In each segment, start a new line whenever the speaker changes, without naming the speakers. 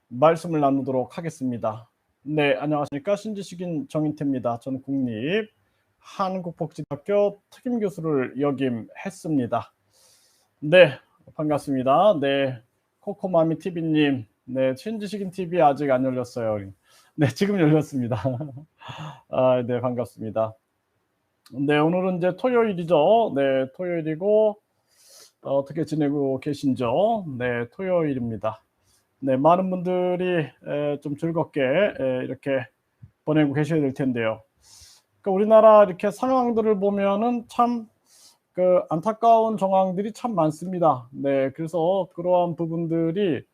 말씀을 나누도록 하겠습니다. 네, 안녕하십니까. 신지식인 정인태입니다. 저는 국립 한국복지학교 특임교수를 역임했습니다. 네, 반갑습니다. 네, 코코마미 TV님. 네, 신지식인 TV 아직 안 열렸어요. 네, 지금 열렸습니다. 네, 반갑습니다. 네, 오늘은 이제 토요일이죠. 네, 토요일이고, 어떻게 지내고 계신죠? 네, 토요일입니다. 네, 많은 분들이 좀 즐겁게 이렇게 보내고 계셔야 될 텐데요. 그러니까 우리나라 이렇게 상황들을 보면은 참 그 안타까운 정황들이 참 많습니다. 네, 그래서 그러한 부분들이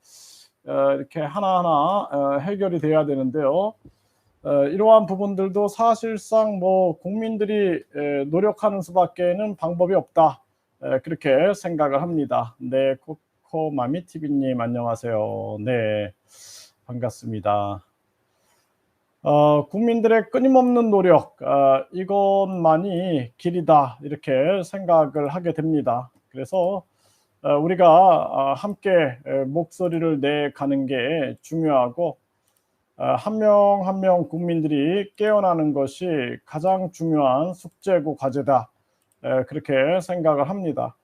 이렇게 하나하나 해결이 돼야 되는데요. 이러한 부분들도 사실상 뭐 국민들이 노력하는 수밖에는 방법이 없다. 그렇게 생각을 합니다. 네, 코코마미 TV님 안녕하세요. 네, 반갑습니다. 국민들의 끊임없는 노력, 이것만이 길이다 이렇게 생각을 하게 됩니다. 그래서 우리가 함께 목소리를 내가는 게 중요하고, 한 명 한 명 국민들이 깨어나는 것이 가장 중요한 숙제고 과제다. 그렇게 생각을 합니다.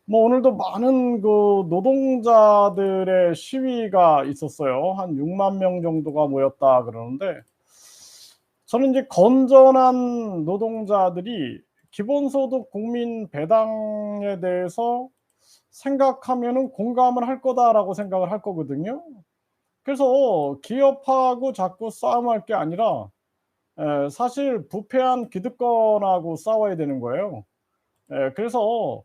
뭐 오늘도 많은 그 노동자들의 시위가 있었어요. 한 6만 명 정도가 모였다 그러는데, 저는 이제 건전한 노동자들이 기본소득 국민 배당에 대해서 생각하면은 공감을 할 거다라고 생각을 할 거거든요. 그래서 기업하고 자꾸 싸움할 게 아니라 사실 부패한 기득권하고 싸워야 되는 거예요. 그래서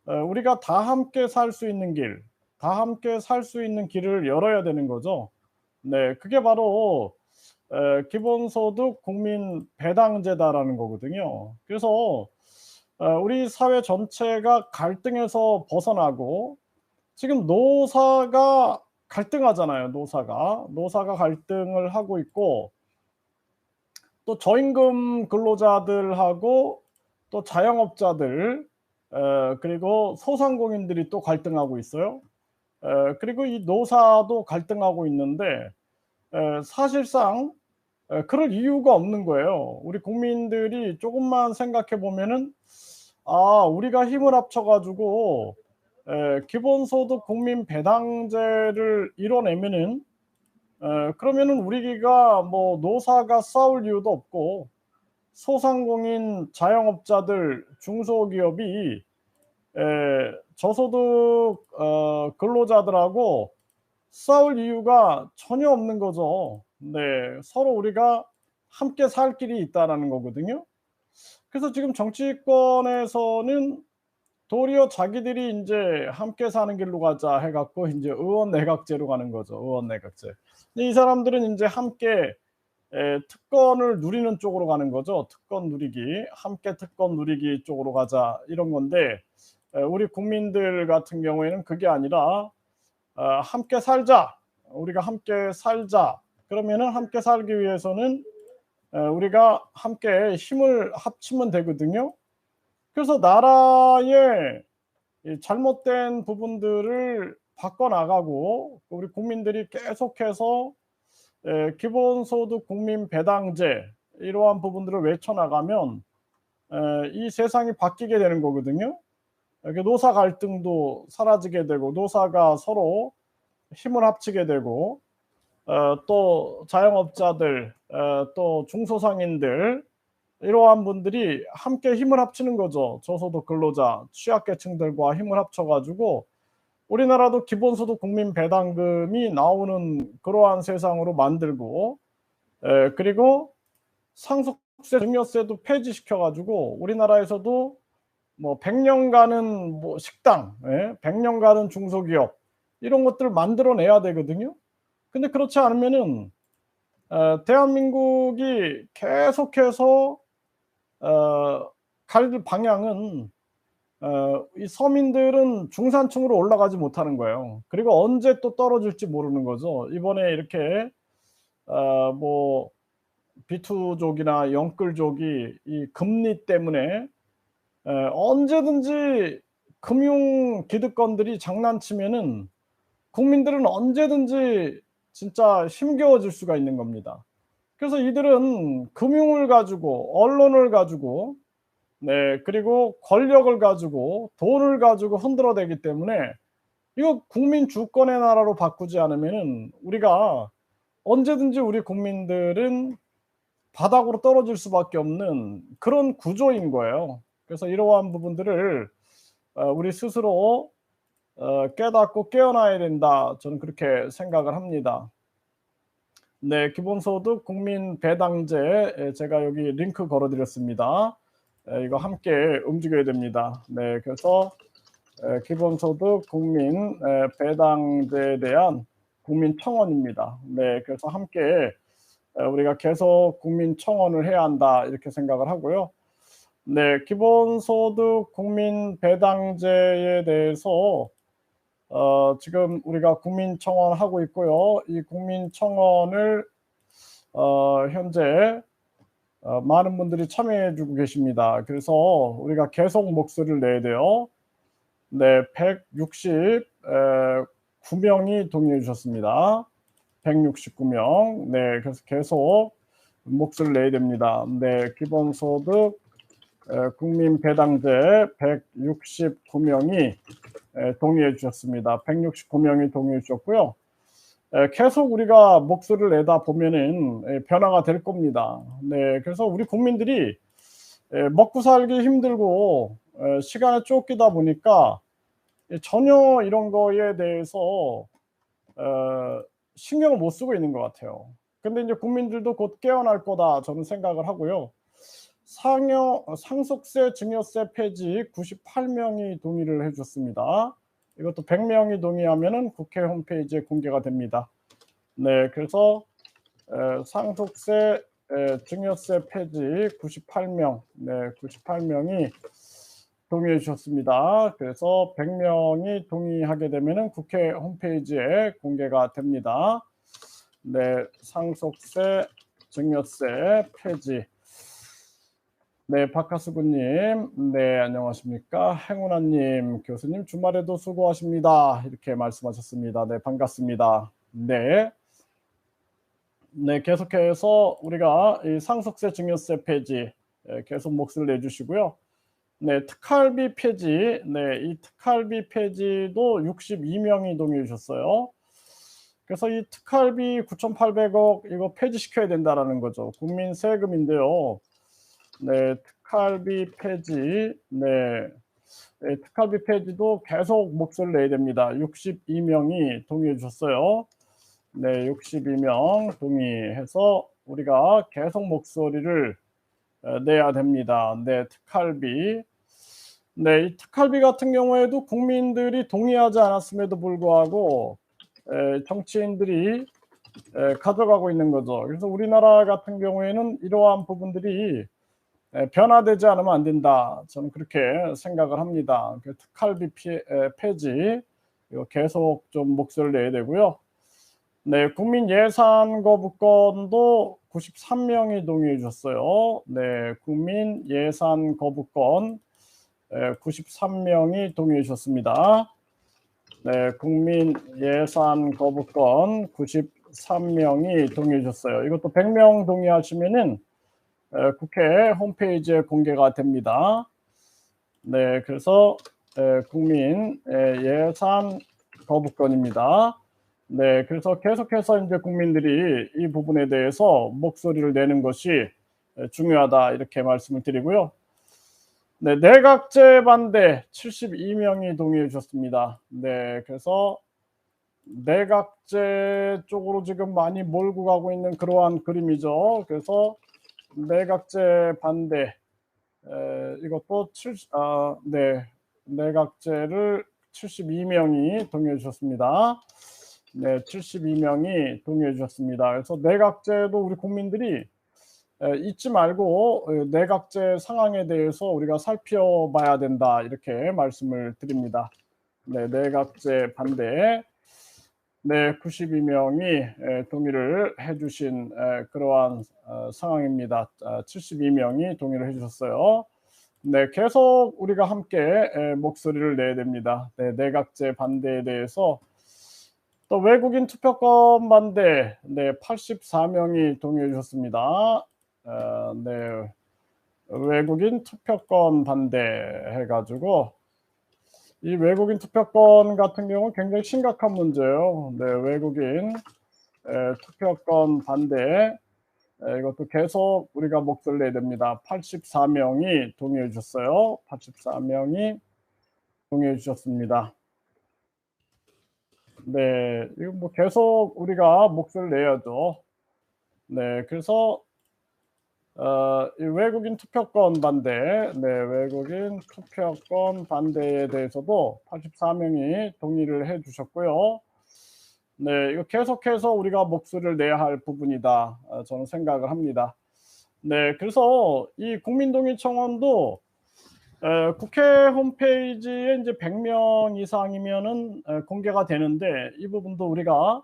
우리가 다 함께 살 수 있는 길, 다 함께 살 수 있는 길을 열어야 되는 거죠. 네, 그게 바로 기본소득 국민 배당제다라는 거거든요. 그래서 우리 사회 전체가 갈등에서 벗어나고, 지금 노사가 갈등하잖아요. 노사가 갈등을 하고 있고, 또 저임금 근로자들하고 또 자영업자들, 그리고 소상공인들이 또 갈등하고 있어요. 그리고 이 노사도 갈등하고 있는데, 사실상 그럴 이유가 없는 거예요. 우리 국민들이 조금만 생각해 보면은, 우리가 힘을 합쳐 가지고 기본소득 국민 배당제를 이뤄내면은, 그러면은 우리가 뭐 노사가 싸울 이유도 없고, 소상공인, 자영업자들, 중소기업이 저소득 근로자들하고 싸울 이유가 전혀 없는 거죠. 네. 서로 우리가 함께 살 길이 있다라는 거거든요. 그래서 지금 정치권에서는 도리어 자기들이 인제 "함께 사는 길로 가자." 해 갖고 인제 의원 내각제로 가는 거죠, 의원 내각제. 근데 이 사람들은 인제 함께 특권을 누리는 쪽으로 가는 거죠. 특권 누리기. 함께 특권 누리기 쪽으로 가자 이런 건데, 우리 국민들 같은 경우에는 그게 아니라 함께 살자. 우리가 함께 살자. 그러면은 함께 살기 위해서는 우리가 함께 힘을 합치면 되거든요. 그래서 나라의 이 잘못된 부분들을 바꿔 나가고, 우리 국민들이 계속해서 기본소득 국민 배당제 이러한 부분들을 외쳐 나가면 이 세상이 바뀌게 되는 거거든요. 이렇게 노사 갈등도 사라지게 되고, 노사가 서로 힘을 합치게 되고, 또 자영업자들, 또 중소상인들, 이러한 분들이 함께 힘을 합치는 거죠. 저소득 근로자, 취약계층들과 힘을 합쳐 가지고 우리나라도 기본소득 국민 배당금이 나오는 그러한 세상으로 만들고, 그리고 상속세, 증여세도 폐지시켜 가지고 우리나라에서도 뭐 100 년가는 뭐 식당, 100 년가는 중소기업, 이런 것들을 만들어 내야 되거든요. 근데 그렇지 않으면은 대한민국이 계속해서 갈 방향은, 이 서민들은 중산층으로 올라가지 못하는 거예요. 그리고 언제 또 떨어질지 모르는 거죠. 이번에 이렇게 뭐 비투족이나 영끌족이 이 금리 때문에 언제든지 금융 기득권들이 장난치면은 국민들은 언제든지 진짜 힘겨워질 수가 있는 겁니다. 그래서 이들은 금융을 가지고 언론을 가지고 그리고 권력을 가지고 돈을 가지고 흔들어대기 때문에 이거 국민 주권의 나라로 바꾸지 않으면은 우리가 언제든지 우리 국민들은 바닥으로 떨어질 수밖에 없는 그런 구조인 거예요. 그래서 이러한 부분들을 우리 스스로 깨닫고 깨어나야 된다. 저는 그렇게 생각을 합니다. 네, 기본소득 국민 배당제 제가 여기 링크 걸어 드렸습니다. 이거 함께 움직여야 됩니다. 네, 그래서 기본소득 국민 배당제에 대한 국민청원입니다. 네, 그래서 함께 우리가 계속 국민청원을 해야 한다 이렇게 생각을 하고요. 네, 기본소득 국민 배당제에 대해서 지금 우리가 국민청원하고 있고요. 이 국민청원을 현재 많은 분들이 참여해 주고 계십니다. 그래서 우리가 계속 목소리를 내야 돼요. 네, 169명이 동의해 주셨습니다. 169명. 네, 그래서 계속 목소리를 내야 됩니다. 네, 기본소득 국민 배당제 169명이 동의해 주셨습니다. 169명이 동의해 주셨고요. 계속 우리가 목소리를 내다 보면은 변화가 될 겁니다. 네, 그래서 우리 국민들이 먹고 살기 힘들고 시간에 쫓기다 보니까 전혀 이런 거에 대해서 신경을 못 쓰고 있는 것 같아요. 근데 이제 국민들도 곧 깨어날 거다 저는 생각을 하고요. 상속세 증여세 폐지 98명이 동의를 해 줬습니다. 이것도 100명이 동의하면은 국회 홈페이지에 공개가 됩니다. 네, 그래서 상속세 증여세 폐지 98명, 네, 98명이 동의해 주셨습니다. 그래서 100명이 동의하게 되면은 국회 홈페이지에 공개가 됩니다. 네, 상속세 증여세 폐지. 네, 박하수구님, 네, 안녕하십니까. 행운아님, 교수님, 주말에도 수고하십니다. 이렇게 말씀하셨습니다. 네, 반갑습니다. 네. 네, 계속해서 우리가 이 상속세 증여세 폐지 계속 목소리를 내주시고요. 네, 특할비 폐지, 네, 이 특할비 폐지도 62명이 동의해 주셨어요. 그래서 이 특할비 9,800억 이거 폐지시켜야 된다라는 거죠. 국민 세금인데요. 네, 특할비 폐지, 네, 특할비 폐지도 계속 목소리를 내야 됩니다. 62명이 동의해 주셨어요. 네, 62명 동의해서 우리가 계속 목소리를 내야 됩니다. 네, 특할비. 네, 이 특할비 같은 경우에도 국민들이 동의하지 않았음에도 불구하고 정치인들이 가져가고 있는 거죠. 그래서 우리나라 같은 경우에는 이러한 부분들이 변화되지 않으면 안 된다. 저는 그렇게 생각을 합니다. 그 특할비 폐지 이거 계속 좀 목소리를 내야 되고요. 네, 국민 예산 거부권도 93명이 동의해 주셨어요. 네, 국민 예산 거부권 93명이 동의해 주셨습니다. 네, 국민 예산 거부권 93명이 동의해 주셨어요. 이것도 100명 동의하시면은 국회 홈페이지에 공개가 됩니다. 네, 그래서 국민 예산 거부권입니다. 네, 그래서 계속해서 이제 국민들이 이 부분에 대해서 목소리를 내는 것이 중요하다 이렇게 말씀을 드리고요. 네, 내각제 반대 72명이 동의해 주셨습니다. 네, 그래서 내각제 쪽으로 지금 많이 몰고 가고 있는 그러한 그림이죠. 그래서 내각제 반대 이것도 네, 내각제를 72명이 동의해 주셨습니다. 네, 72명이 동의해 주셨습니다. 그래서 내각제도 우리 국민들이 잊지 말고 내각제 상황에 대해서 우리가 살펴봐야 된다 이렇게 말씀을 드립니다. 네, 내각제 반대. 네, 92명이 동의를 해주신 그러한 상황입니다. 72명이 동의를 해주셨어요. 네, 계속 우리가 함께 목소리를 내야 됩니다. 네, 내각제 반대에 대해서 또 외국인 투표권 반대, 네, 84명이 동의해 주셨습니다. 네, 외국인 투표권 반대 해가지고 이 외국인 투표권 같은 경우는 굉장히 심각한 문제예요. 네, 외국인 투표권 반대, 이것도 계속 우리가 목소리를 내야 됩니다. 84명이 동의해 주셨어요. 84명이 동의해 주셨습니다. 네, 이거 뭐 계속 우리가 목소리를 내야죠. 네, 그래서 이 외국인 투표권 반대, 네, 외국인 투표권 반대에 대해서도 84명이 동의를 해 주셨고요. 네, 이거 계속해서 우리가 목소리를 내야 할 부분이다, 저는 생각을 합니다. 네, 그래서 이 국민동의 청원도 국회 홈페이지에 이제 100명 이상이면은 공개가 되는데 이 부분도 우리가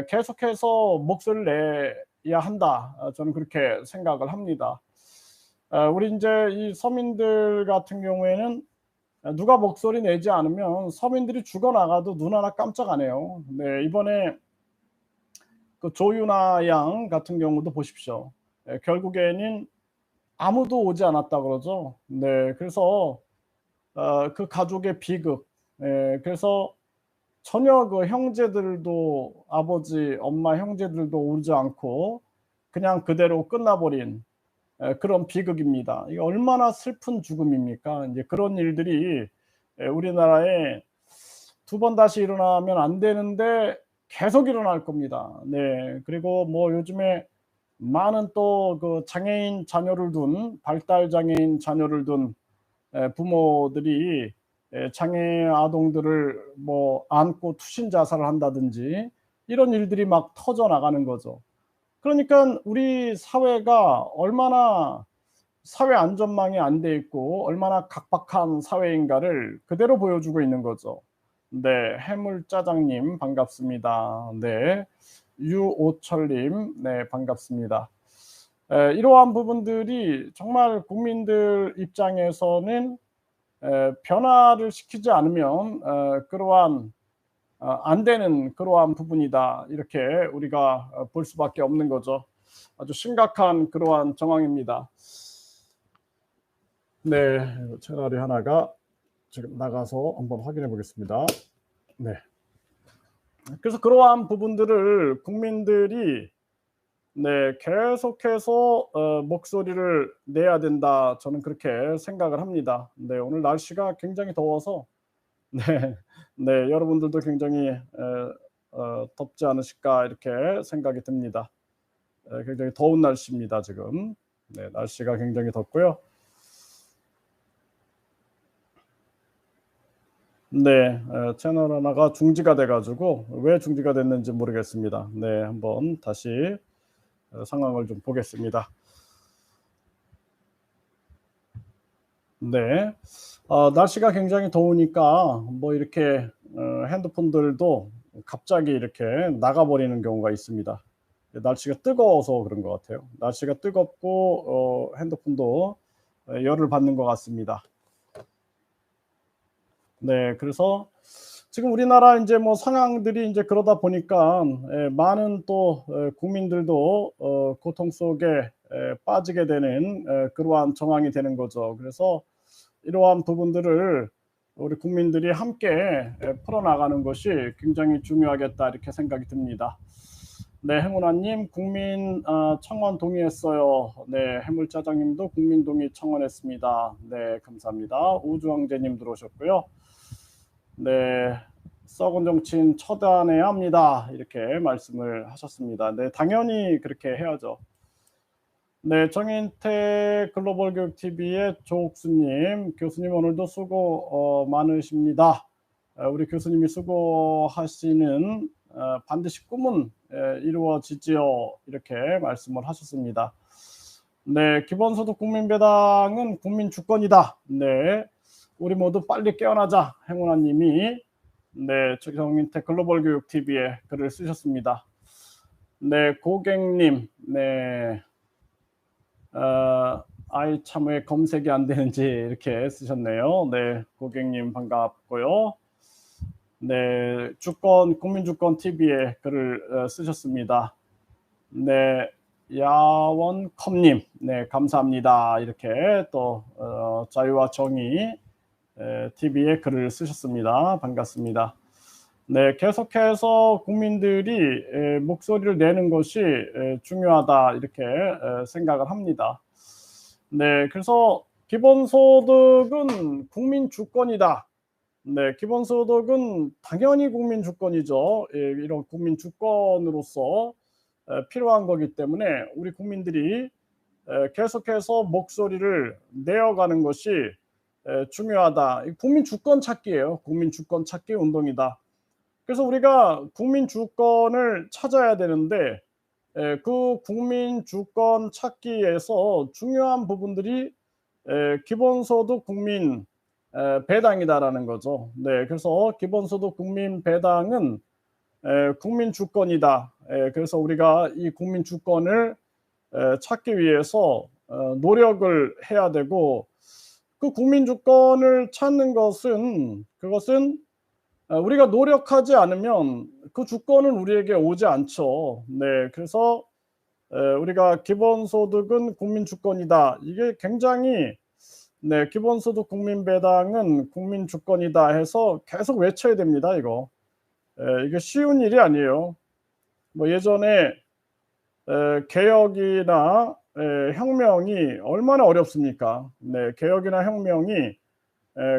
계속해서 목소리를 내야 한다, 저는 그렇게 생각을 합니다. 우리 인제 이 서민들 같은 경우에는 누가 목소리 내지 않으면 서민들이 죽어나가도 눈 하나 깜짝 안 해요. 네, 이번에 그 조윤아 양 같은 경우도 보십시오. 결국에는 아무도 오지 않았다 그러죠. 네, 그래서 그 가족의 비극, 그래서 전혀 그 형제들도, 아버지, 엄마, 형제들도 오지 않고 그냥 그대로 끝나버린 그런 비극입니다. 이게 얼마나 슬픈 죽음입니까? 이제 그런 일들이 우리나라에 두 번 다시 일어나면 안 되는데 계속 일어날 겁니다. 네. 그리고 뭐 요즘에 많은 또 그 장애인 자녀를 둔, 발달 장애인 자녀를 둔 부모들이 장애 아동들을 뭐 안고 투신 자살을 한다든지 이런 일들이 막 터져 나가는 거죠. 그러니까 우리 사회가 얼마나 사회 안전망이 안 돼 있고 얼마나 각박한 사회인가를 그대로 보여주고 있는 거죠. 네, 해물짜장님 반갑습니다. 네, 유오철님, 네, 반갑습니다. 이러한 부분들이 정말 국민들 입장에서는 변화를 시키지 않으면 그러한 안 되는 그러한 부분이다, 이렇게 우리가 볼 수밖에 없는 거죠. 아주 심각한 그러한 정황입니다. 네, 채널이 하나가 지금 나가서 한번 확인해 보겠습니다. 네. 그래서 그러한 부분들을 국민들이 네, 계속해서 목소리를 내야 된다, 저는 그렇게 생각을 합니다. 네, 오늘 날씨가 굉장히 더워서 네, 네, 여러분들도 굉장히 덥지 않으실까 이렇게 생각이 듭니다. 굉장히 더운 날씨입니다, 지금. 네, 날씨가 굉장히 덥고요. 네, 채널 하나가 중지가 돼 가지고 왜 중지가 됐는지 모르겠습니다. 네, 한번 다시 상황을 좀 보겠습니다. 네. 날씨가 굉장히 더우니까 뭐 이렇게 핸드폰들도 갑자기 이렇게 나가 버리는 경우가 있습니다. 날씨가 뜨거워서 그런 것 같아요. 날씨가 뜨겁고 핸드폰도 열을 받는 것 같습니다. 네. 그래서 지금 우리나라 인제 뭐 상황들이 인제 그러다 보니까 많은 또 국민들도 고통 속에 빠지게 되는 그러한 정황이 되는 거죠. 그래서 이러한 부분들을 우리 국민들이 함께 풀어나가는 것이 굉장히 중요하겠다, 이렇게 생각이 듭니다. 네, 행운아님 국민 청원 동의했어요. 네, 해물짜장님도 국민 동의 청원했습니다. 네, 감사합니다. 우주왕제님 들어오셨고요. 네, 썩은 정치인 처단해야 합니다, 이렇게 말씀을 하셨습니다. 네, 당연히 그렇게 해야죠. 네, 정인택 글로벌 교육 TV의 조옥수님, 교수님 오늘도 수고 많으십니다. 우리 교수님이 수고하시는 반드시 꿈은 이루어지지요, 이렇게 말씀을 하셨습니다. 네, 기본소득 국민배당은 국민 주권이다. 네, 우리 모두 빨리 깨어나자, 행운아님이 네, 정인택 글로벌 교육 TV에 글을 쓰셨습니다. 네, 고객님, 네. 아이 참 왜 검색이 안 되는지 이렇게 쓰셨네요. 네, 고객님 반갑고요. 네, 국민주권 TV에 글을 쓰셨습니다. 네, 야원컴님, 네, 감사합니다. 이렇게 또 자유와 정의 TV에 글을 쓰셨습니다. 반갑습니다. 네, 계속해서 국민들이 목소리를 내는 것이 중요하다 이렇게 생각을 합니다. 네, 그래서 기본소득은 국민 주권이다. 네, 기본소득은 당연히 국민 주권이죠. 이런 국민 주권으로서 필요한 거기 때문에 우리 국민들이 계속해서 목소리를 내어가는 것이 중요하다. 국민 주권 찾기예요. 국민 주권 찾기 운동이다. 그래서 우리가 국민 주권을 찾아야 되는데 그 국민 주권 찾기에서 중요한 부분들이 기본소득 국민 배당이다라는 거죠. 네, 그래서 기본소득 국민 배당은 국민 주권이다. 그래서 우리가 이 국민 주권을 찾기 위해서 노력을 해야 되고, 그 국민 주권을 찾는 것은 그것은 우리가 노력하지 않으면 그 주권은 우리에게 오지 않죠. 네, 그래서 우리가 기본소득은 국민 주권이다. 이게 굉장히 네, 기본소득 국민 배당은 국민 주권이다 해서 계속 외쳐야 됩니다. 이게 쉬운 일이 아니에요. 뭐 예전에 개혁이나 혁명이 얼마나 어렵습니까? 네, 개혁이나 혁명이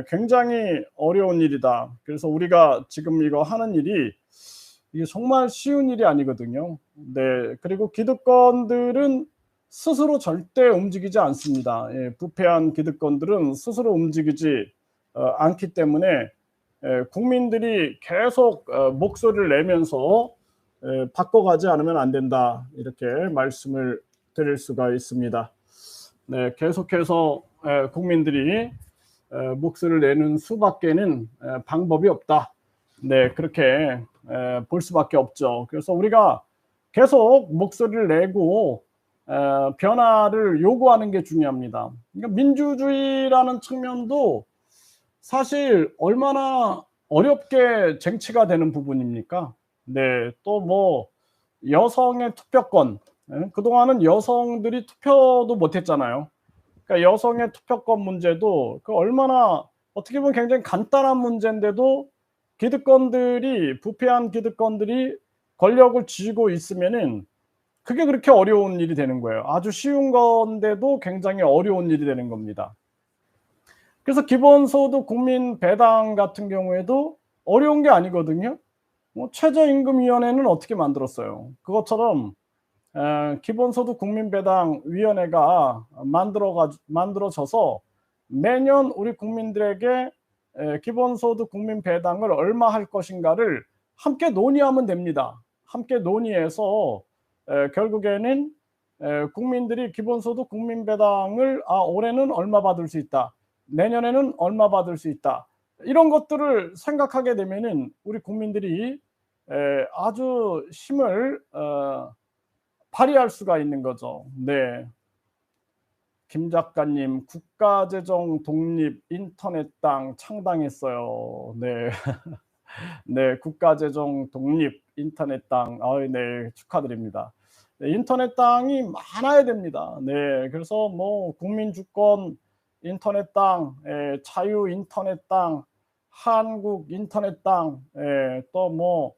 굉장히 어려운 일이다. 그래서 우리가 지금 이거 하는 일이 이게 정말 쉬운 일이 아니거든요. 네, 그리고 기득권들은 스스로 절대 움직이지 않습니다. 부패한 기득권들은 스스로 움직이지 않기 때문에 국민들이 계속 목소리를 내면서 바꿔가지 않으면 안 된다. 이렇게 말씀을 드릴 수가 있습니다. 네, 계속해서 국민들이 목소리를 내는 수밖에는 방법이 없다. 네, 그렇게 볼 수밖에 없죠. 그래서 우리가 계속 목소리를 내고 변화를 요구하는 게 중요합니다. 그러니까 민주주의라는 측면도 사실 얼마나 어렵게 쟁취가 되는 부분입니까? 네, 또 뭐 여성의 투표권, 그동안은 여성들이 투표도 못했잖아요. 그러니까 여성의 투표권 문제도 그 얼마나 어떻게 보면 굉장히 간단한 문제인데도 부패한 기득권들이 권력을 쥐고 있으면은 그게 그렇게 어려운 일이 되는 거예요. 아주 쉬운 건데도 굉장히 어려운 일이 되는 겁니다. 그래서 기본소득 국민 배당 같은 경우에도 어려운 게 아니거든요. 뭐 최저임금위원회는 어떻게 만들었어요? 그것처럼 기본소득 국민배당위원회가 만들어져서 매년 우리 국민들에게 기본소득 국민배당을 얼마 할 것인가를 함께 논의하면 됩니다. 함께 논의해서 결국에는 국민들이 기본소득 국민배당을 올해는 얼마 받을 수 있다. 내년에는 얼마 받을 수 있다. 이런 것들을 생각하게 되면은 우리 국민들이 아주 힘을 발휘할 수가 있는 거죠. 네. 김 작가님, 국가재정 독립 인터넷당 창당했어요. 네. 네, 국가재정 독립 인터넷당. 네, 축하드립니다. 네, 인터넷당이 많아야 됩니다. 네, 그래서 뭐 국민주권 인터넷당, 자유 인터넷당, 한국 인터넷당, 또 뭐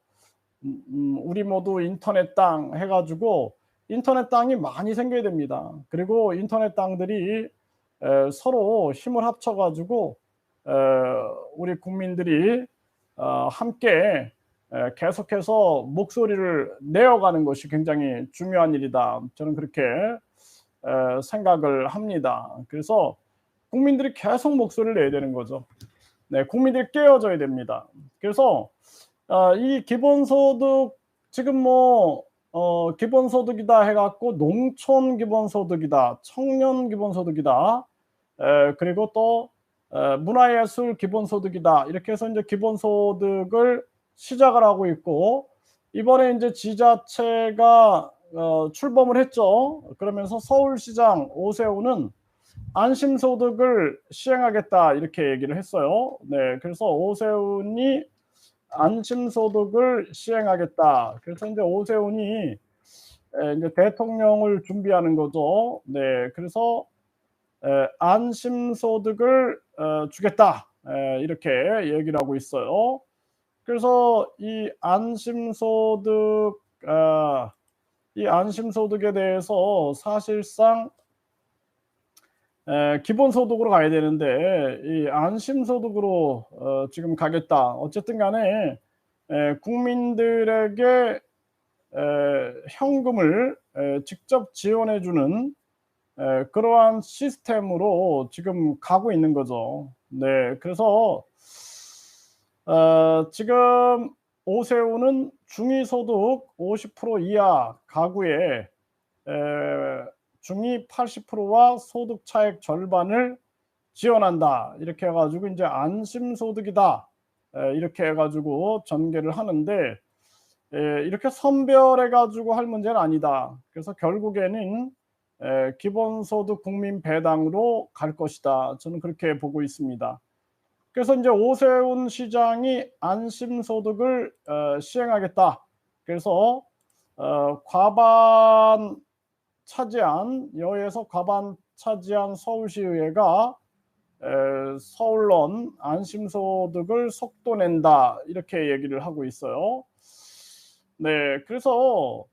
우리 모두 인터넷당 해가지고 인터넷당이 많이 생겨야 됩니다. 그리고 인터넷당들이 서로 힘을 합쳐가지고 우리 국민들이 함께 계속해서 목소리를 내어가는 것이 굉장히 중요한 일이다. 저는 그렇게 생각을 합니다. 그래서 국민들이 계속 목소리를 내야 되는 거죠. 네, 국민들이 깨어져야 됩니다. 그래서 이 기본소득 지금 뭐 기본소득이다 해갖고 농촌 기본소득이다, 청년 기본소득이다, 그리고 또 문화예술 기본소득이다 이렇게 해서 이제 기본소득을 시작을 하고 있고 이번에 이제 지자체가 출범을 했죠. 그러면서 서울시장 오세훈은 안심소득을 시행하겠다 이렇게 얘기를 했어요. 네, 그래서 오세훈이 안심소득을 시행하겠다. 그래서 이제 오세훈이 이제 대통령을 준비하는 거죠. 네, 그래서 안심소득을 주겠다. 이렇게 얘기를 하고 있어요. 그래서 이 안심소득에 대해서 사실상 기본소득으로 가야 되는데 이 안심소득으로 지금 가겠다. 어쨌든 간에 국민들에게 현금을 직접 지원해 주는 그러한 시스템으로 지금 가고 있는 거죠. 네. 그래서 지금 오세훈은 중위소득 50% 이하 가구에 중위 80%와 소득 차액 절반을 지원한다. 이렇게 해 가지고 인제 안심소득이다. 이렇게 해 가지고 전개를 하는데 이렇게 선별해 가지고 할 문제는 아니다. 그래서 결국에는 기본소득 국민 배당으로 갈 것이다. 저는 그렇게 보고 있습니다. 그래서 인제 오세훈 시장이 안심소득을 시행하겠다. 그래서 과반 차지한 여에서 과반 차지한 서울시의회가 서울론 안심소득을 속도낸다 이렇게 얘기를 하고 있어요. 네, 그래서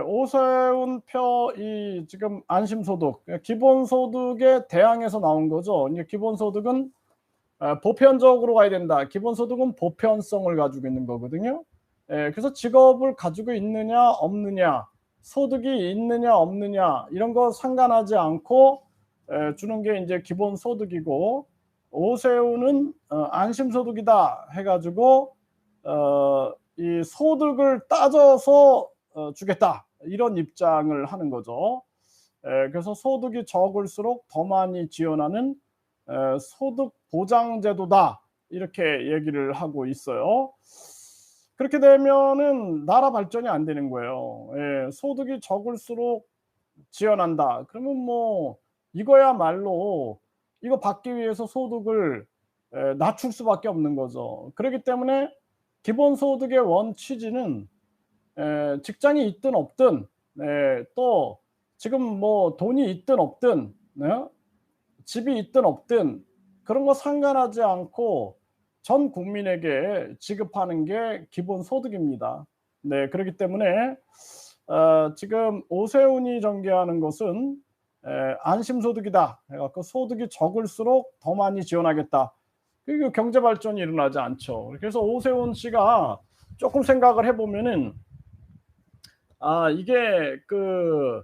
오세훈 표 이 지금 안심소득 기본소득에 대항해서 나온 거죠. 이제 기본소득은 보편적으로 가야 된다. 기본소득은 보편성을 가지고 있는 거거든요. 그래서 직업을 가지고 있느냐 없느냐, 소득이 있느냐 없느냐 이런 거 상관하지 않고 주는 게 이제 기본소득이고 오세훈은 안심소득이다 해가지고 이 소득을 따져서 주겠다 이런 입장을 하는 거죠. 그래서 소득이 적을수록 더 많이 지원하는 소득 보장제도다 이렇게 얘기를 하고 있어요. 그렇게 되면은 나라 발전이 안 되는 거예요. 소득이 적을수록 지원한다. 그러면 뭐 이거야말로 이거 받기 위해서 소득을 낮출 수밖에 없는 거죠. 그렇기 때문에 기본소득의 원취지는 직장이 있든 없든 또 지금 뭐 돈이 있든 없든 집이 있든 없든 그런 거 상관하지 않고 전 국민에게 지급하는 게 기본소득입니다. 네, 그렇기 때문에 지금 오세훈이 전개하는 것은 안심소득이다 해 갖고 소득이 적을수록 더 많이 지원하겠다. 그리고 경제 발전이 일어나지 않죠. 그래서 오세훈 씨가 조금 생각을 해 보면은 이게 그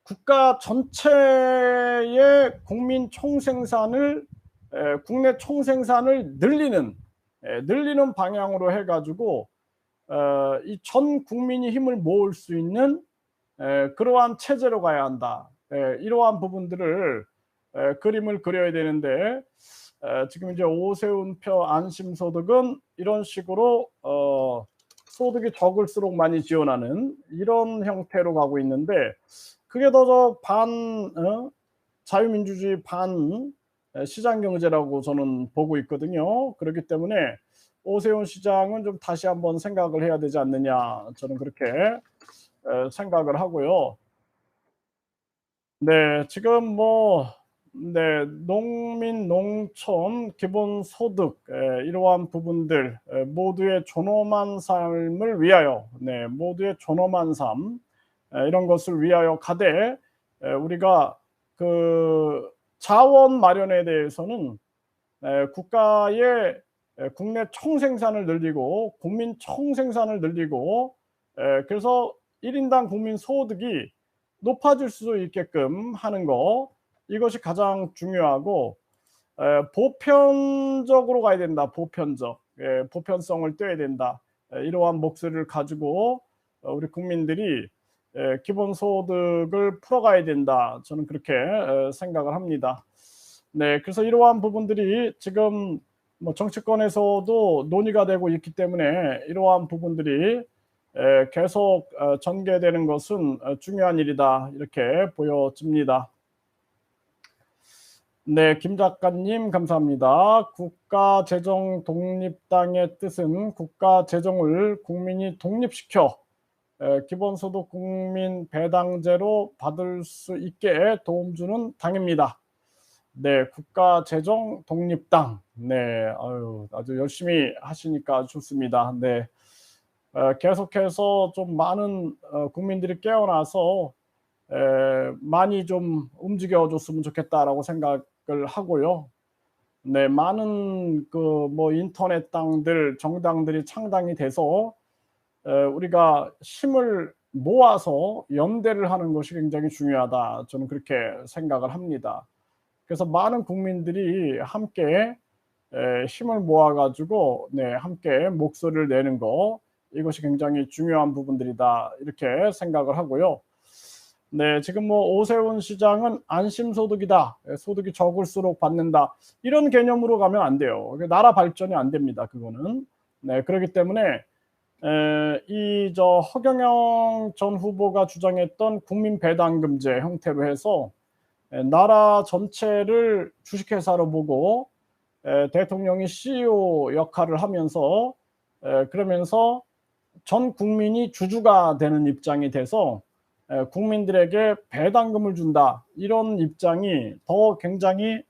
국가 전체의 국민 총생산을 국내 총생산을 늘리는 방향으로 해 가지고 이 전 국민이 힘을 모을 수 있는 그러한 체제로 가야 한다. 이러한 부분들을 그림을 그려야 되는데 지금 이제 오세훈 표 안심소득은 이런 식으로 소득이 적을수록 많이 지원하는 이런 형태로 가고 있는데 그게 더 자유민주주의 반 시장경제라고 저는 보고 있거든요. 그렇기 때문에 오세훈 시장은 좀 다시 한번 생각을 해야 되지 않느냐 저는 그렇게 생각을 하고요. 네, 지금 뭐 농민, 농촌, 기본소득 이러한 부분들 모두의 존엄한 삶을 위하여 모두의 존엄한 삶 이런 것을 위하여 가되 우리가 그 자원 마련에 대해서는 국가의 국내 총생산을 늘리고 국민 총생산을 늘리고 그래서 1인당 국민 소득이 높아질 수 있게끔 하는 거 이것이 가장 중요하고 보편적으로 가야 된다. 보편성을 떼야 된다. 이러한 목소리를 가지고 우리 국민들이 기본소득을 풀어가야 된다. 저는 그렇게 생각을 합니다. 네, 그래서 이러한 부분들이 지금 뭐 정치권에서도 논의가 되고 있기 때문에 이러한 부분들이 계속 전개되는 것은 중요한 일이다 이렇게 보여집니다. 네, 김 작가님 감사합니다. 국가 재정 독립당의 뜻은 국가 재정을 국민이 독립시켜 기본소득 국민 배당제로 받을 수 있게 도움 주는 당입니다. 네, 국가 재정 독립당. 네, 아유, 아주 열심히 하시니까 좋습니다. 네, 계속해서 좀 많은 국민들이 깨어나서 많이 좀 움직여 줬으면 좋겠다라고 생각을 하고요. 네, 많은 그 뭐 인터넷 당들, 정당들이 창당이 돼서 우리가 힘을 모아서 연대를 하는 것이 굉장히 중요하다. 저는 그렇게 생각을 합니다. 그래서 많은 국민들이 함께 힘을 모아 가지고 네, 함께 목소리를 내는 거, 이것이 굉장히 중요한 부분들이다. 이렇게 생각을 하고요. 네, 지금 뭐 오세훈 시장은 안심소득이다. 소득이 적을수록 받는다. 이런 개념으로 가면 안 돼요. 나라 발전이 안 됩니다. 그거는. 네, 그렇기 때문에 이 저 허경영 전 후보가 주장했던 국민 배당금제 형태로 해서 나라 전체를 주식회사로 보고 대통령이 CEO 역할을 하면서 그러면서 전 국민이 주주가 되는 입장이 돼서 국민들에게 배당금을 준다. 이런 입장이 더 굉장히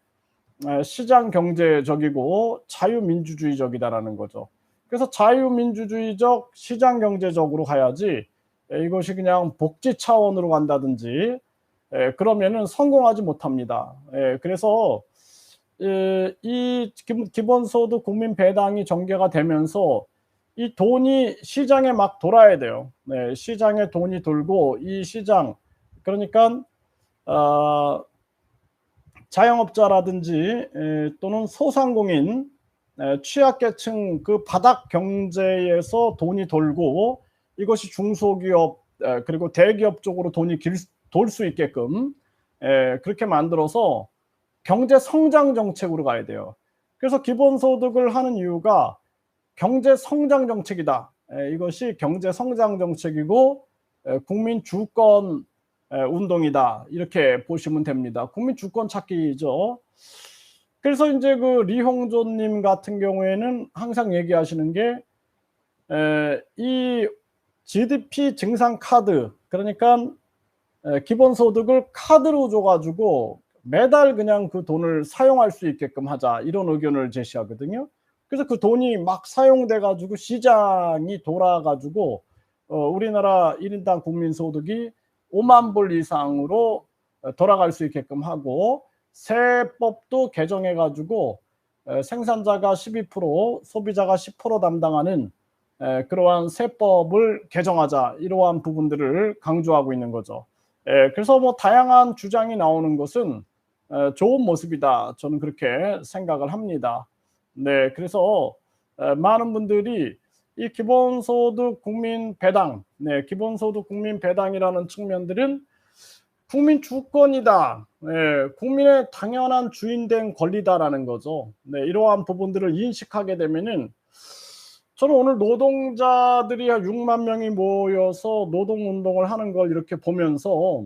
시장 경제적이고 자유민주주의적이다라는 거죠. 그래서 자유민주주의적 시장 경제적으로 가야지 이것이 그냥 복지 차원으로 간다든지 그러면은 성공하지 못합니다. 그래서 이 기본소득 국민 배당이 전개가 되면서 이 돈이 시장에 막 돌아야 돼요. 네, 시장에 돈이 돌고 이 시장 그러니까 어, 자영업자라든지 또는 소상공인 취약계층 그 바닥 경제에서 돈이 돌고 이것이 중소기업 그리고 대기업 쪽으로 돈이 돌 수 있게끔 그렇게 만들어서 경제 성장 정책으로 가야 돼요. 그래서 기본소득을 하는 이유가 경제 성장 정책이다. 이것이 경제 성장 정책이고 국민 주권 운동이다. 이렇게 보시면 됩니다. 국민 주권 찾기죠. 그래서 이제 그 리홍조님 같은 경우에는 항상 얘기하시는 게 이 GDP 증상 카드, 그러니까 기본소득을 카드로 줘가지고 매달 그냥 그 돈을 사용할 수 있게끔 하자, 이런 의견을 제시하거든요. 그래서 그 돈이 막 사용돼 가지고 시장이 돌아 가지고 우리나라 1인당 국민소득이 5만 불 이상으로 돌아갈 수 있게끔 하고, 세법도 개정해 가지고 생산자가 12%, 소비자가 10% 담당하는 그러한 세법을 개정하자, 이러한 부분들을 강조하고 있는 거죠. 그래서 뭐 다양한 주장이 나오는 것은 좋은 모습이다. 저는 그렇게 생각을 합니다. 네, 그래서 많은 분들이 이 기본소득 국민 배당, 네, 기본소득 국민 배당이라는 측면들은 국민 주권이다. 네, 국민의 당연한 주인된 권리다라는 거죠. 네, 이러한 부분들을 인식하게 되면은 저는 오늘 노동자들이 한 6만 명이 모여서 노동운동을 하는 걸 이렇게 보면서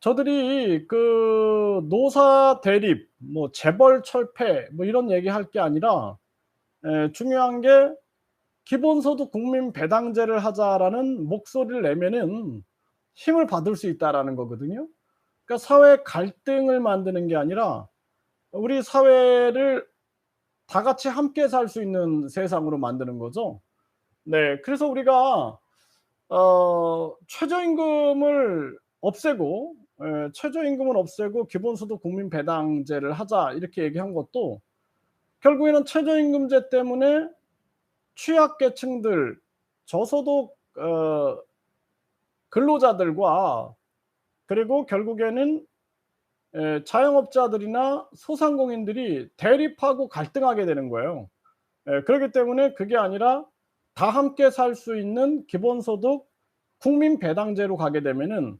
저들이 그 노사 대립, 뭐 재벌 철폐, 뭐 이런 얘기할 게 아니라 중요한 게 기본소득 국민 배당제를 하자라는 목소리를 내면은 힘을 받을 수 있다라는 거거든요. 그러니까 사회 갈등을 만드는 게 아니라 우리 사회를 다 같이 함께 살 수 있는 세상으로 만드는 거죠. 네, 그래서 우리가 최저임금을 없애고 최저임금을 없애고 기본소득 국민 배당제를 하자, 이렇게 얘기한 것도 결국에는 최저임금제 때문에 취약계층들, 저소득 근로자들과 그리고 결국에는 자영업자들이나 소상공인들이 대립하고 갈등하게 되는 거예요. 그렇기 때문에 그게 아니라 다 함께 살 수 있는 기본소득 국민 배당제로 가게 되면은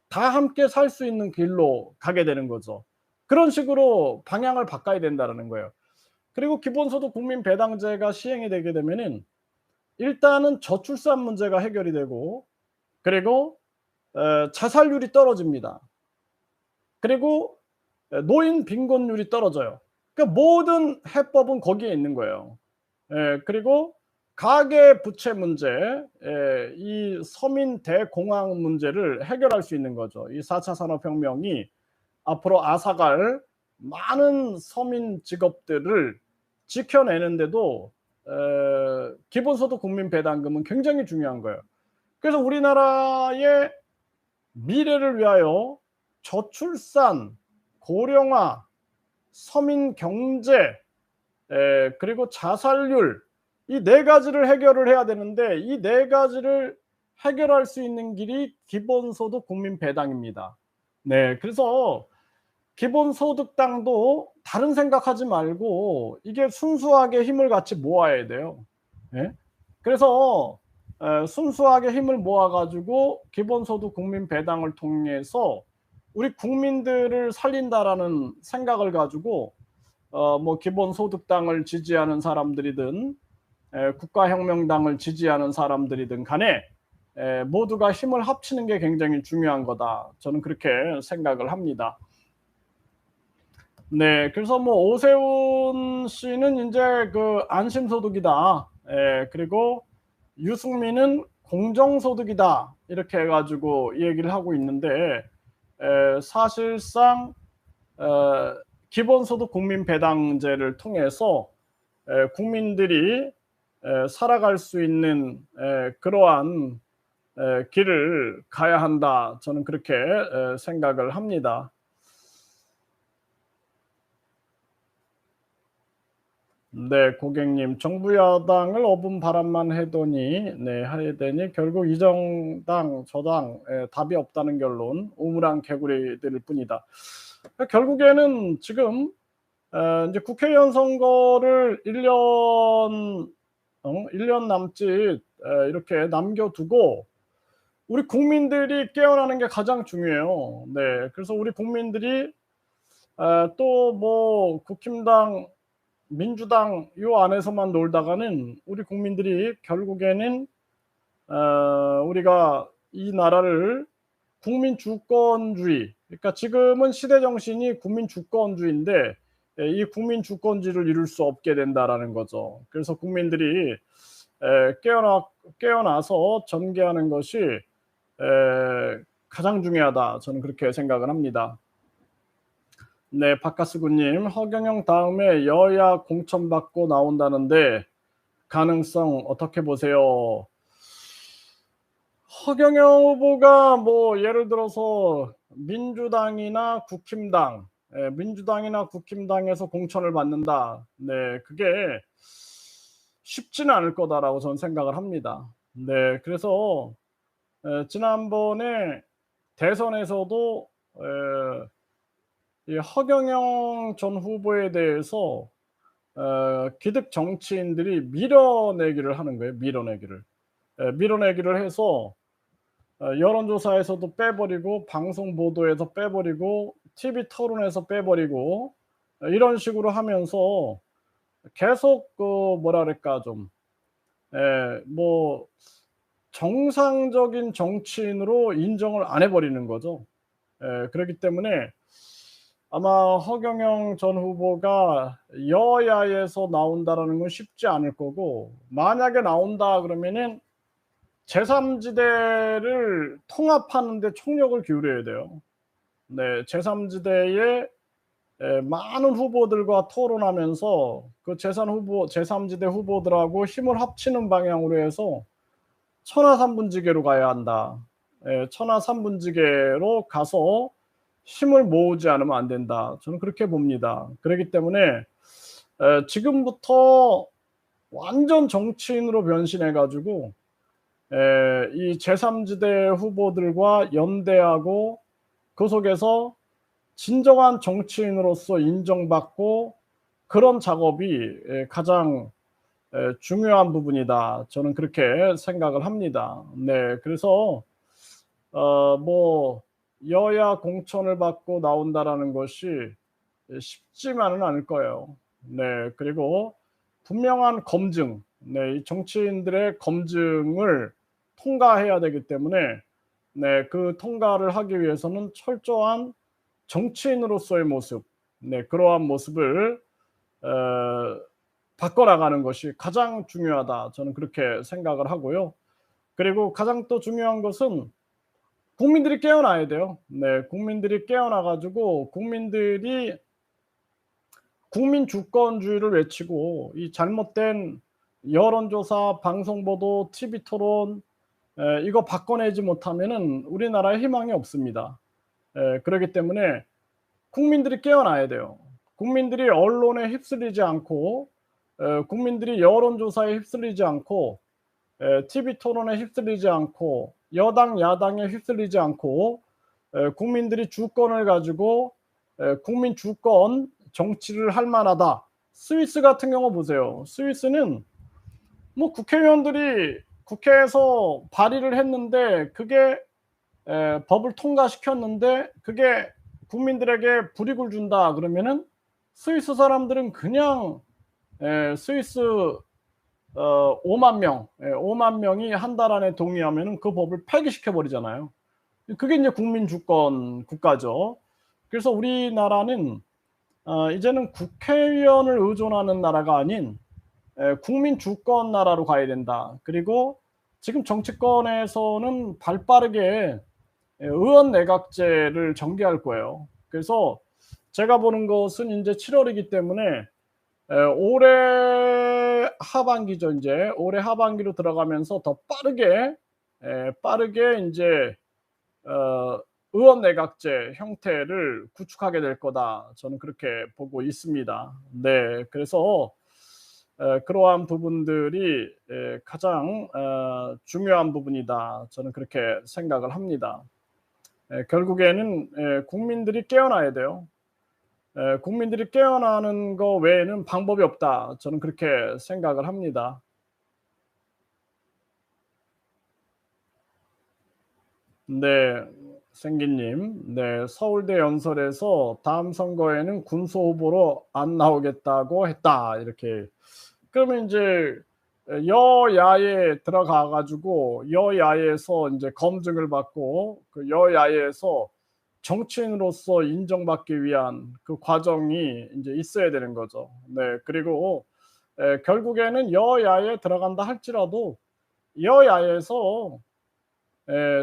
다 함께 살 수 있는 길로 가게 되는 거죠. 그런 식으로 방향을 바꿔야 된다는 거예요. 그리고 기본소득 국민 배당제가 시행이 되게 되면은 일단은 저출산 문제가 해결이 되고, 그리고 자살률이 떨어집니다. 그리고 노인 빈곤율이 떨어져요. 그러니까 모든 해법은 거기에 있는 거예요. 그리고 가계 부채 문제, 이 서민 대공황 문제를 해결할 수 있는 거죠. 이 4차 산업혁명이 앞으로 앗아갈 많은 서민 직업들을 지켜내는데도 기본소득 국민 배당금은 굉장히 중요한 거예요. 그래서 우리나라의 미래를 위하여 저출산, 고령화, 서민 경제, 그리고 자살률, 이 네 가지를 해결을 해야 되는데 이 네 가지를 해결할 수 있는 길이 기본소득 국민 배당입니다. 네, 그래서 기본소득당도 다른 생각하지 말고 이게 순수하게 힘을 같이 모아야 돼요. 예? 그래서 순수하게 힘을 모아 가지고 기본소득 국민 배당을 통해서 우리 국민들을 살린다라는 생각을 가지고 뭐 기본소득당을 지지하는 사람들이든 국가혁명당을 지지하는 사람들이든 간에 모두가 힘을 합치는 게 굉장히 중요한 거다. 저는 그렇게 생각을 합니다. 네, 그래서 뭐 오세훈 씨는 이제 그 안심소득이다. 그리고 유승민은 공정소득이다. 이렇게 해가지고 얘기를 하고 있는데 사실상 기본소득 국민배당제를 통해서 국민들이 살아갈 수 있는 그러한 길을 가야 한다. 저는 그렇게 생각을 합니다. 네, 고객님, 정부 여당을 업은 바람만 해더니, 네, 하더니 결국 이 정당, 저당 답이 없다는 결론, 우물안 개구리들일 뿐이다. 결국에는 지금 이제 국회의원 선거를 1년 1년 남짓 이렇게 남겨두고 우리 국민들이 깨어나는 게 가장 중요해요. 네, 그래서 우리 국민들이 또 뭐 국힘당 민주당 요 안에서만 놀다가는 우리 국민들이 결국에는 우리가 이 나라를 국민 주권주의, 그러니까 지금은 시대 정신이 국민 주권주의인데 이 국민 주권주의를 이룰 수 없게 된다라는 거죠. 그래서 국민들이 깨어나서 전개하는 것이 가장 중요하다. 저는 그렇게 생각을 합니다. 네, 박가스구님, 허경영 다음에 여야 공천받고 나온다는데 가능성 어떻게 보세요? 허경영 후보가 뭐 예를 들어서 민주당이나 국힘당, 민주당이나 국힘당에서 공천을 받는다. 네, 그게 쉽지는 않을 거다라고 저는 생각을 합니다. 네, 그래서 지난번에 대선에서도 이 허경영 전 후보에 대해서 기득 정치인들이 밀어내기를 하는 거예요. 밀어내기를 해서 여론조사에서도 빼버리고 방송 보도에서 빼버리고 TV 토론에서 빼버리고 이런 식으로 하면서 계속 그 뭐라 그럴까 좀 뭐 정상적인 정치인으로 인정을 안 해버리는 거죠. 그렇기 때문에 아마 허경영 전 후보가 여야에서 나온다라는 건 쉽지 않을 거고 만약에 나온다 그러면은 제3지대를 통합하는 데 총력을 기울여야 돼요. 네, 제3지대에 많은 후보들과 토론하면서 그 제3지대 후보들하고 힘을 합치는 방향으로 해서 천하삼분지계로 가야 한다. 천하삼분지계로 가서 힘을 모으지 않으면 안 된다. 저는 그렇게 봅니다. 그렇기 때문에 지금부터 완전 정치인으로 변신해 가지고 이 제3지대 후보들과 연대하고 그 속에서 진정한 정치인으로서 인정받고 그런 작업이 가장 중요한 부분이다. 저는 그렇게 생각을 합니다. 네, 그래서 뭐 여야 공천을 받고 나온다라는 것이 쉽지만은 않을 거예요. 네, 그리고 분명한 검증, 네, 이 정치인들의 검증을 통과해야 되기 때문에 네, 그 통과를 하기 위해서는 철저한 정치인으로서의 모습, 네, 그러한 모습을 어, 바꿔나가는 것이 가장 중요하다. 저는 그렇게 생각을 하고요. 그리고 가장 또 중요한 것은 국민들이 깨어나야 돼요. 네, 국민들이 깨어나 가지고 국민들이 국민 주권주의를 외치고 이 잘못된 여론조사, 방송보도, TV 토론 이거 바꿔내지 못하면은 우리나라에 희망이 없습니다. 그렇기 때문에 국민들이 깨어나야 돼요. 국민들이 언론에 휩쓸리지 않고 국민들이 여론조사에 휩쓸리지 않고 TV 토론에 휩쓸리지 않고 여당, 야당에 휩쓸리지 않고 국민들이 주권을 가지고 국민 주권 정치를 할 만하다. 스위스 같은 경우 보세요. 스위스는 뭐 국회의원들이 국회에서 발의를 했는데 그게 법을 통과시켰는데 그게 국민들에게 불이익을 준다 그러면은 스위스 사람들은 그냥 스위스 5만 명, 5만 명이 한 달 안에 동의하면은 그 법을 폐기시켜 버리잖아요. 그게 이제 국민 주권 국가죠. 그래서 우리나라는 이제는 국회의원을 의존하는 나라가 아닌 국민 주권 나라로 가야 된다. 그리고 지금 정치권에서는 발빠르게 의원 내각제를 전개할 거예요. 그래서 제가 보는 것은 이제 7월이기 때문에 올해 하반기죠. 이제 올해 하반기로 들어가면서 더 빠르게 이제 의원 내각제 형태를 구축하게 될 거다. 저는 그렇게 보고 있습니다. 네, 그래서 그러한 부분들이 가장 중요한 부분이다. 저는 그렇게 생각을 합니다. 결국에는 국민들이 깨어나야 돼요. 국민들이 깨어나는 거 외에는 방법이 없다. 저는 그렇게 생각을 합니다. 네, 생기님. 네, 서울대 연설에서 다음 선거에는 군소 후보로 안 나오겠다고 했다. 이렇게. 그러면 이제 여야에 들어가 가지고 여야에서 이제 검증을 받고 그 여야에서 정치인으로서 인정받기 위한 그 과정이 이제 있어야 되는 거죠. 네, 그리고 결국에는 여야에 들어간다 할지라도 여야에서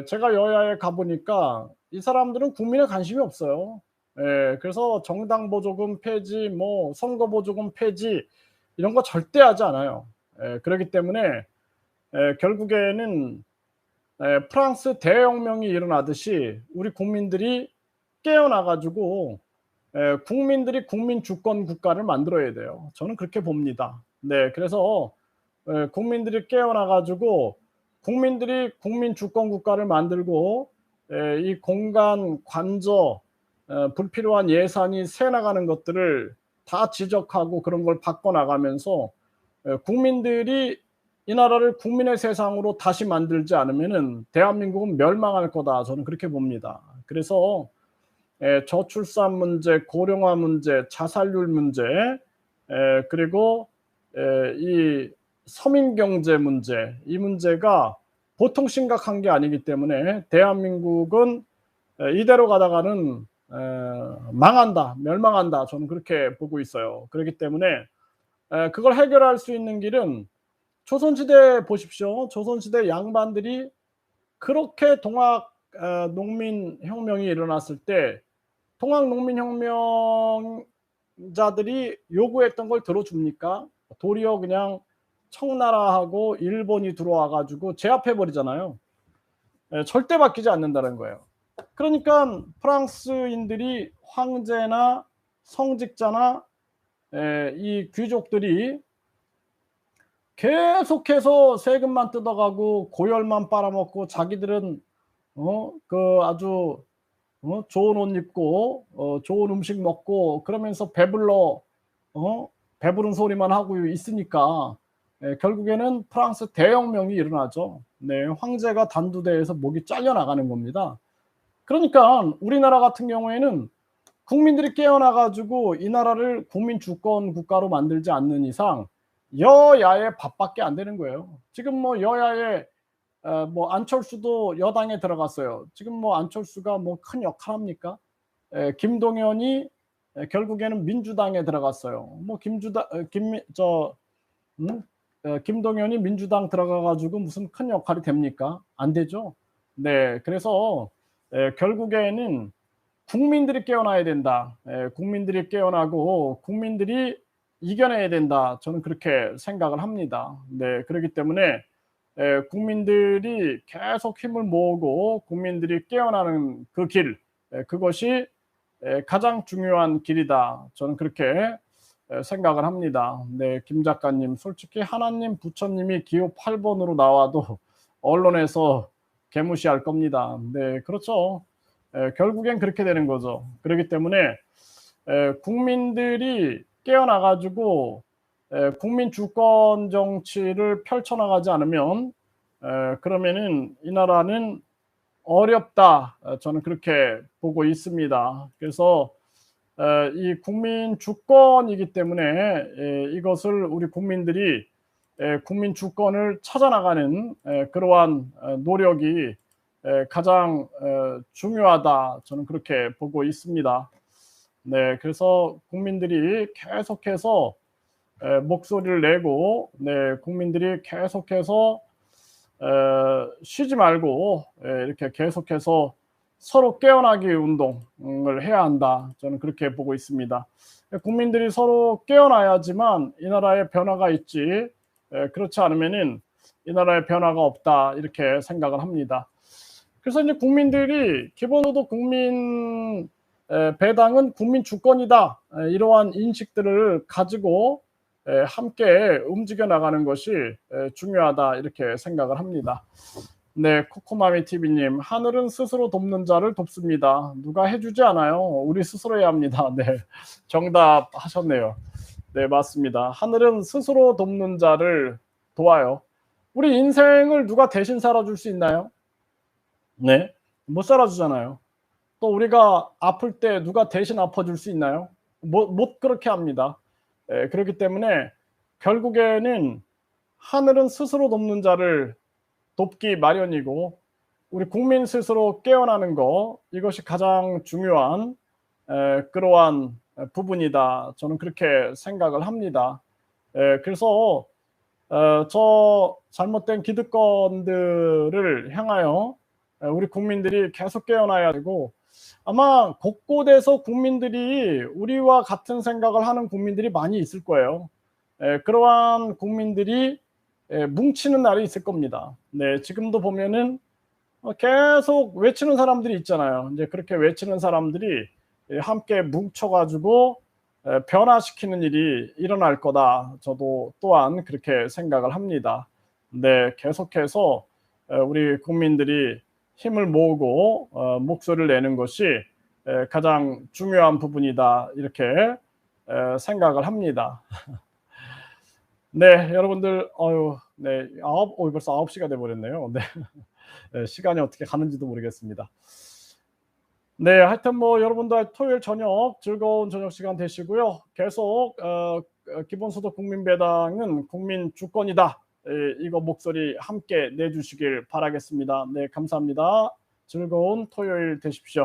제가 여야에 가 보니까 이 사람들은 국민에 관심이 없어요. 그래서 정당 보조금 폐지, 뭐 선거 보조금 폐지 이런 거 절대 하지 않아요. 그렇기 때문에 결국에는 프랑스 대혁명이 일어나듯이 우리 국민들이 깨어나 가지고 국민들이 국민 주권 국가를 만들어야 돼요. 저는 그렇게 봅니다. 네, 그래서 국민들이 깨어나 가지고 국민들이 국민 주권 국가를 만들고 이 공간 관저 불필요한 예산이 새 나가는 것들을 다 지적하고 그런 걸 바꿔 나가면서 국민들이 이 나라를 국민의 세상으로 다시 만들지 않으면은 대한민국은 멸망할 거다. 저는 그렇게 봅니다. 그래서 저출산 문제, 고령화 문제, 자살률 문제, 그리고 이 서민 경제 문제, 이 문제가 보통 심각한 게 아니기 때문에 대한민국은 이대로 가다가는 망한다, 멸망한다. 저는 그렇게 보고 있어요. 그렇기 때문에 그걸 해결할 수 있는 길은 조선시대 보십시오. 조선시대 양반들이 그렇게 동학 농민혁명이 일어났을 때 통학농민혁명자들이 요구했던 걸 들어줍니까? 도리어 그냥 청나라하고 일본이 들어와 가지고 제압해 버리잖아요. 절대 바뀌지 않는다는 거예요. 그러니까 프랑스인들이 황제나 성직자나 이 귀족들이 계속해서 세금만 뜯어가고 고열만 빨아먹고 자기들은 그 아주 좋은 옷 입고 좋은 음식 먹고 그러면서 배부른 소리만 하고 있으니까 결국에는 프랑스 대혁명이 일어나죠. 네, 황제가 단두대에서 목이 잘려 나가는 겁니다. 그러니까 우리나라 같은 경우에는 국민들이 깨어나 가지고 이 나라를 국민 주권 국가로 만들지 않는 이상 여야의 밥밖에 안 되는 거예요. 지금 뭐 여야에 뭐 안철수도 여당에 들어갔어요. 지금 뭐 안철수가 뭐 큰 역할 합니까? 김동연이 결국에는 민주당에 들어갔어요. 뭐 김동연이 민주당 들어가 가지고 무슨 큰 역할이 됩니까? 안 되죠. 네. 그래서 결국에는 국민들이 깨어나야 된다. 국민들이 깨어나고 국민들이 이겨내야 된다. 저는 그렇게 생각을 합니다. 네. 그렇기 때문에 국민들이 계속 힘을 모으고 국민들이 깨어나는 그 길, 그것이 가장 중요한 길이다. 저는 그렇게 생각을 합니다. 네. 김 작가님, 솔직히 하나님 부처님이 기호 8 번으로 나와도 언론에서 개무시할 겁니다. 네. 그렇죠. 결국엔 그렇게 되는 거죠. 그렇기 때문에 국민들이 깨어나 가지고 국민 주권 정치를 펼쳐 나가지 않으면 그러면은 이 나라는 어렵다. 저는 그렇게 보고 있습니다. 그래서 이 국민 주권이기 때문에 이것을 우리 국민들이 국민 주권을 찾아 나가는 그러한 노력이 가장 중요하다. 저는 그렇게 보고 있습니다. 네. 그래서 국민들이 계속해서 목소리를 내고, 네, 국민들이 계속해서 쉬지 말고 이렇게 계속해서 서로 깨어나기 운동을 해야 한다. 저는 그렇게 보고 있습니다. 국민들이 서로 깨어나야지만 이 나라에 변화가 있지, 그렇지 않으면은 이 나라에 변화가 없다. 이렇게 생각을 합니다. 그래서 이제 국민들이 기본으로 국민 배당은 국민 주권이다. 이러한 인식들을 가지고 함께 움직여 나가는 것이 중요하다. 이렇게 생각을 합니다. 네, 코코마미 TV님, 하늘은 스스로 돕는 자를 돕습니다. 누가 해주지 않아요. 우리 스스로 해야 합니다. 네, 정답 하셨네요. 네, 맞습니다. 하늘은 스스로 돕는 자를 도와요. 우리 인생을 누가 대신 살아줄 수 있나요? 네, 못 살아주잖아요. 또 우리가 아플 때 누가 대신 아파줄 수 있나요? 못 그렇게 합니다. 그렇기 때문에 결국에는 하늘은 스스로 돕는 자를 돕기 마련이고, 우리 국민 스스로 깨어나는 거, 이것이 가장 중요한 그러한 부분이다. 저는 그렇게 생각을 합니다. 그래서 저 잘못된 기득권들을 향하여 우리 국민들이 계속 깨어나야 되고, 아마 곳곳에서 국민들이 우리와 같은 생각을 하는 국민들이 많이 있을 거예요. 그러한 국민들이 뭉치는 날이 있을 겁니다. 네, 지금도 보면은 계속 외치는 사람들이 있잖아요. 이제 그렇게 외치는 사람들이 함께 뭉쳐가지고 변화시키는 일이 일어날 거다. 저도 또한 그렇게 생각을 합니다. 네, 계속해서 우리 국민들이 힘을 모으고 목소리를 내는 것이 가장 중요한 부분이다. 이렇게 생각을 합니다. 네, 여러분들, 네, 벌써 9시가 돼 버렸네요. 네. 네, 시간이 어떻게 가는지도 모르겠습니다. 네, 하여튼 뭐 여러분들 토요일 저녁 즐거운 저녁 시간 되시고요. 계속 기본소득 국민배당은 국민 주권이다. 이거 목소리 함께 내주시길 바라겠습니다. 네, 감사합니다. 즐거운 토요일 되십시오.